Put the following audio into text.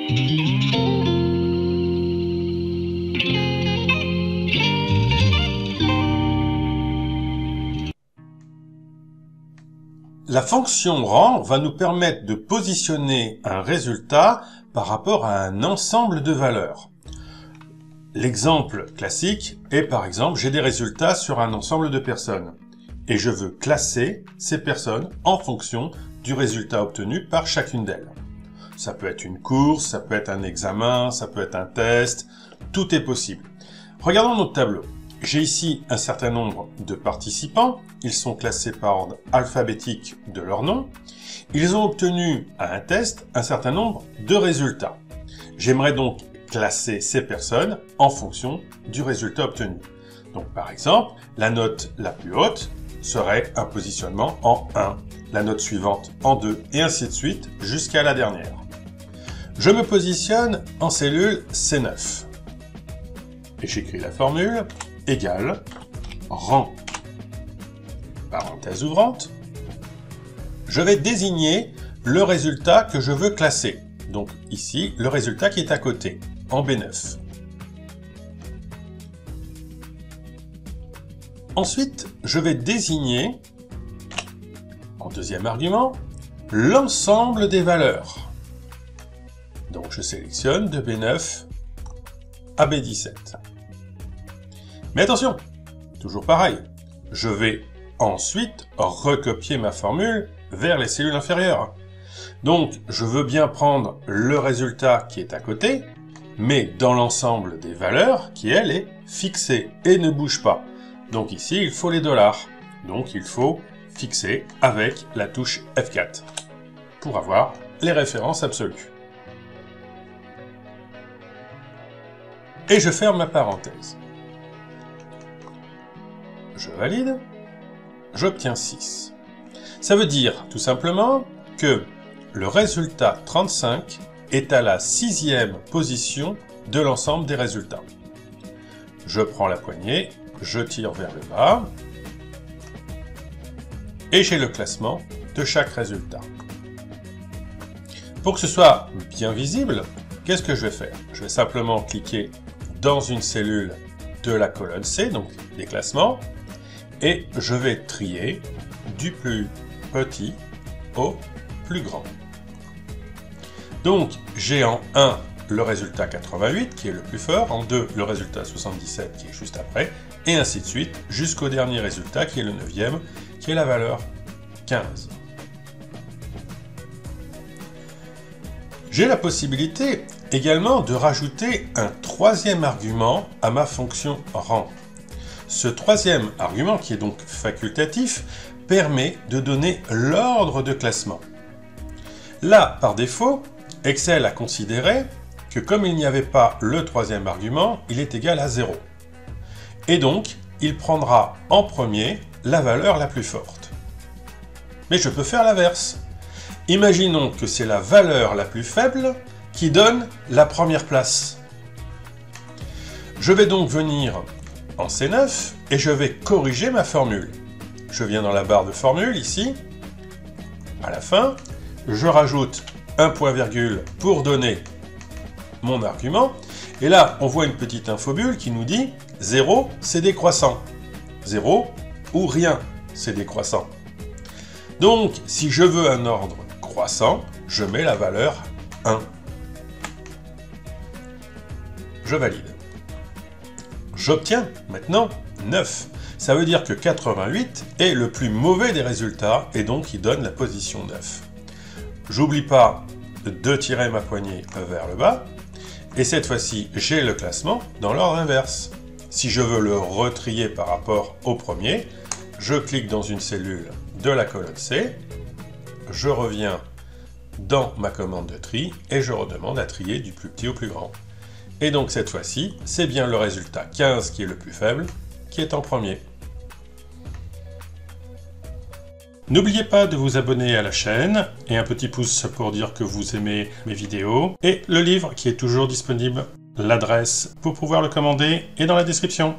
La fonction rang va nous permettre de positionner un résultat par rapport à un ensemble de valeurs. L'exemple classique est par exemple, j'ai des résultats sur un ensemble de personnes et je veux classer ces personnes en fonction du résultat obtenu par chacune d'elles. Ça peut être une course, ça peut être un examen, ça peut être un test, tout est possible. Regardons notre tableau. J'ai ici un certain nombre de participants, ils sont classés par ordre alphabétique de leur nom. Ils ont obtenu à un test un certain nombre de résultats. J'aimerais donc classer ces personnes en fonction du résultat obtenu. Donc par exemple, la note la plus haute serait un positionnement en 1, la note suivante en 2, et ainsi de suite jusqu'à la dernière. Je me positionne en cellule C9. Et j'écris la formule égale rang, parenthèse ouvrante. Je vais désigner le résultat que je veux classer. Donc ici, le résultat qui est à côté, en B9. Ensuite, je vais désigner, en deuxième argument, l'ensemble des valeurs. Donc je sélectionne de B9 à B17. Mais attention, toujours pareil, je vais ensuite recopier ma formule vers les cellules inférieures. Donc, je veux bien prendre le résultat qui est à côté, mais dans l'ensemble des valeurs qui, elle, est fixée et ne bouge pas. Donc ici, il faut les dollars. Donc il faut fixer avec la touche F4 pour avoir les références absolues. Et je ferme ma parenthèse. Je valide, j'obtiens 6. Ça veut dire tout simplement que le résultat 35 est à la 6e position de l'ensemble des résultats. Je prends la poignée, je tire vers le bas, et j'ai le classement de chaque résultat. Pour que ce soit bien visible, qu'est-ce que je vais faire? Je vais simplement cliquer dans une cellule de la colonne C, donc des classements, et je vais trier du plus petit au plus grand. Donc j'ai en 1 le résultat 88 qui est le plus fort, en 2 le résultat 77 qui est juste après, et ainsi de suite jusqu'au dernier résultat qui est le 9e, qui est la valeur 15. J'ai la possibilité également de rajouter un troisième argument à ma fonction rang. Ce troisième argument, qui est donc facultatif, permet de donner l'ordre de classement. Là, par défaut, Excel a considéré que comme il n'y avait pas le troisième argument, il est égal à 0. Et donc, il prendra en premier la valeur la plus forte. Mais je peux faire l'inverse. Imaginons que c'est la valeur la plus faible qui donne la première place. Je vais donc venir en C9 et je vais corriger ma formule. Je viens dans la barre de formule ici, à la fin, je rajoute un point-virgule pour donner mon argument, et là on voit une petite infobulle qui nous dit 0 c'est décroissant, 0 ou rien c'est décroissant. Donc si je veux un ordre croissant, je mets la valeur 1. Je valide. J'obtiens maintenant 9. Ça veut dire que 88 est le plus mauvais des résultats et donc il donne la position 9. J'oublie pas de tirer ma poignée vers le bas et cette fois-ci j'ai le classement dans l'ordre inverse. Si je veux le retrier par rapport au premier, je clique dans une cellule de la colonne C, je reviens dans ma commande de tri et je redemande à trier du plus petit au plus grand. Et donc cette fois-ci, c'est bien le résultat 15 qui est le plus faible, qui est en premier. N'oubliez pas de vous abonner à la chaîne, et un petit pouce pour dire que vous aimez mes vidéos, et le livre qui est toujours disponible. L'adresse pour pouvoir le commander est dans la description.